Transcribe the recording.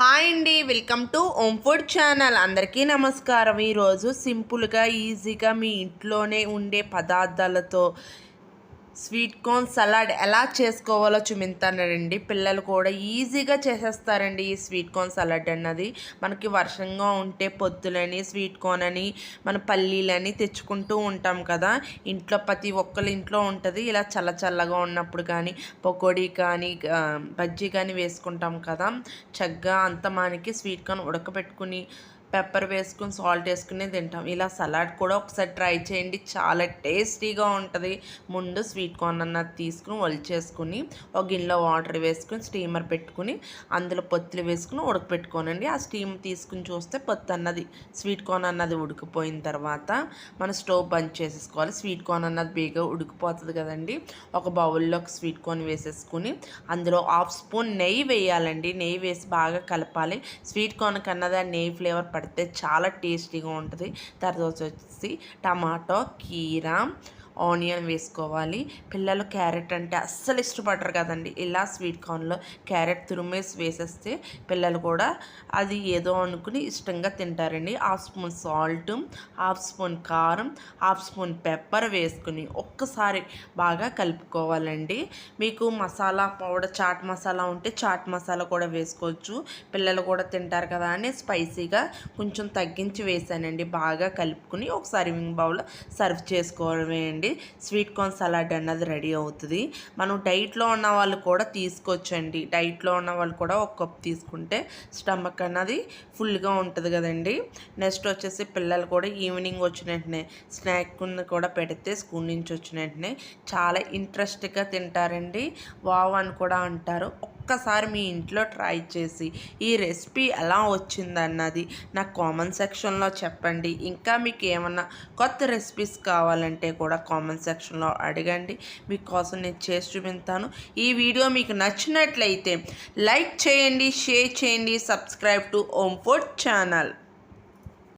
Hi అండి, welcome two ohm food channel. అందరికీ నమస్కారం. ఈరోజు సింపుల్గా ఈజీగా మీ ఇంట్లోనే ఉండే పదార్థాలతో స్వీట్ కార్న్ సలాడ్ ఎలా చేసుకోవాలో చూపిస్తానండి. పిల్లలు కూడా ఈజీగా చేసేస్తారండి ఈ స్వీట్ కార్న్ సలాడ్ అన్నది. మనకి వర్షంగా ఉంటే పొద్దులని స్వీట్ కార్న్ అని మన పల్లీలని తెచ్చుకుంటూ ఉంటాం కదా. ఇంట్లో ప్రతి ఒక్కరి ఇంట్లో ఉంటుంది. ఇలా చల్లగా ఉన్నప్పుడు కానీ పకోడీ కానీ బజ్జీ కానీ వేసుకుంటాం కదా. చక్కగా అంత మనకి స్వీట్ కార్న్ ఉడకబెట్టుకుని పెప్పర్ వేసుకుని సాల్ట్ వేసుకుని తింటాం. ఇలా సలాడ్ కూడా ఒకసారి ట్రై చేయండి, చాలా టేస్టీగా ఉంటుంది. ముందు స్వీట్ కార్న్ అన్నది తీసుకుని ఒలిచేసుకుని ఒక గిన్నెలో వాటర్ వేసుకుని స్టీమర్ పెట్టుకుని అందులో పొత్తులు వేసుకుని ఉడకపెట్టుకోనండి. ఆ స్టీమ్ తీసుకుని చూస్తే పొత్తు అన్నది స్వీట్ కార్న్ అన్నది ఉడికిపోయిన తర్వాత మనం స్టవ్ బంద్ చేసేసుకోవాలి. స్వీట్ కార్న్ అన్నది బేగా ఉడికిపోతుంది కదండి. ఒక బౌల్లో ఒక స్వీట్ కార్న్ వేసేసుకుని అందులో 1/2 స్పూన్ నెయ్యి వేయాలండి. నెయ్యి వేసి బాగా కలపాలి. స్వీట్ కార్న్ కన్నది ఆ నెయ్యి ఫ్లేవర్ పడితే చాలా టేస్టీగా ఉంటుంది. తర్వాత వచ్చేసి టమాటో, కీరా, ఆనియన్ వేసుకోవాలి. పిల్లలు క్యారెట్ అంటే అస్సలు ఇష్టపడరు కదండి. ఇలా స్వీట్ కార్న్లో క్యారెట్ తురిమేసి వేసేస్తే పిల్లలు కూడా అది ఏదో అనుకుని ఇష్టంగా తింటారండి. 1/2 స్పూన్ సాల్ట్, 1/2 స్పూన్ కారం, 1/2 స్పూన్ పెప్పర్ వేసుకుని ఒక్కసారి బాగా కలుపుకోవాలండి. మీకు మసాలా పౌడర్ చాట్ మసాలా ఉంటే చాట్ మసాలా కూడా వేసుకోవచ్చు. పిల్లలు కూడా తింటారు కదా అని స్పైసీగా కొంచెం తగ్గించి వేసానండి. బాగా కలుపుకుని ఒక సర్వింగ్ బౌల్లో సర్వ్ చేసుకోవడమే అండి. స్వీట్ కార్న్ సలాడ్ అన్నది రెడీ అవుతుంది. మనం డైట్లో ఉన్న వాళ్ళు కూడా తీసుకోవచ్చండి. డైట్లో ఉన్న వాళ్ళు కూడా ఒక కప్ తీసుకుంటే స్టమక్ అన్నది ఫుల్గా ఉంటుంది కదండి. నెక్స్ట్ వచ్చేసి పిల్లలు కూడా ఈవినింగ్ వచ్చిన వెంటనే స్నాక్ కూడా పెడితే స్కూల్ నుంచి వచ్చిన వెంటనే చాలా ఇంట్రెస్ట్గా తింటారండి. వావ్ అని కూడా అంటారు. ఒక్కసారి మీ ఇంట్లో ట్రై చేసి ఈ రెసిపీ ఎలా వచ్చిందన్నది నాకు కామెంట్ సెక్షన్లో చెప్పండి. ఇంకా మీకు ఏమన్నా కొత్త రెసిపీస్ కావాలంటే కూడా కామెంట్ సెక్షన్లో అడగండి. మీకోసం నేను చేసి చూపిస్తాను. ఈ వీడియో మీకు నచ్చినట్లయితే లైక్ చేయండి, షేర్ చేయండి, subscribe two ohm food channel.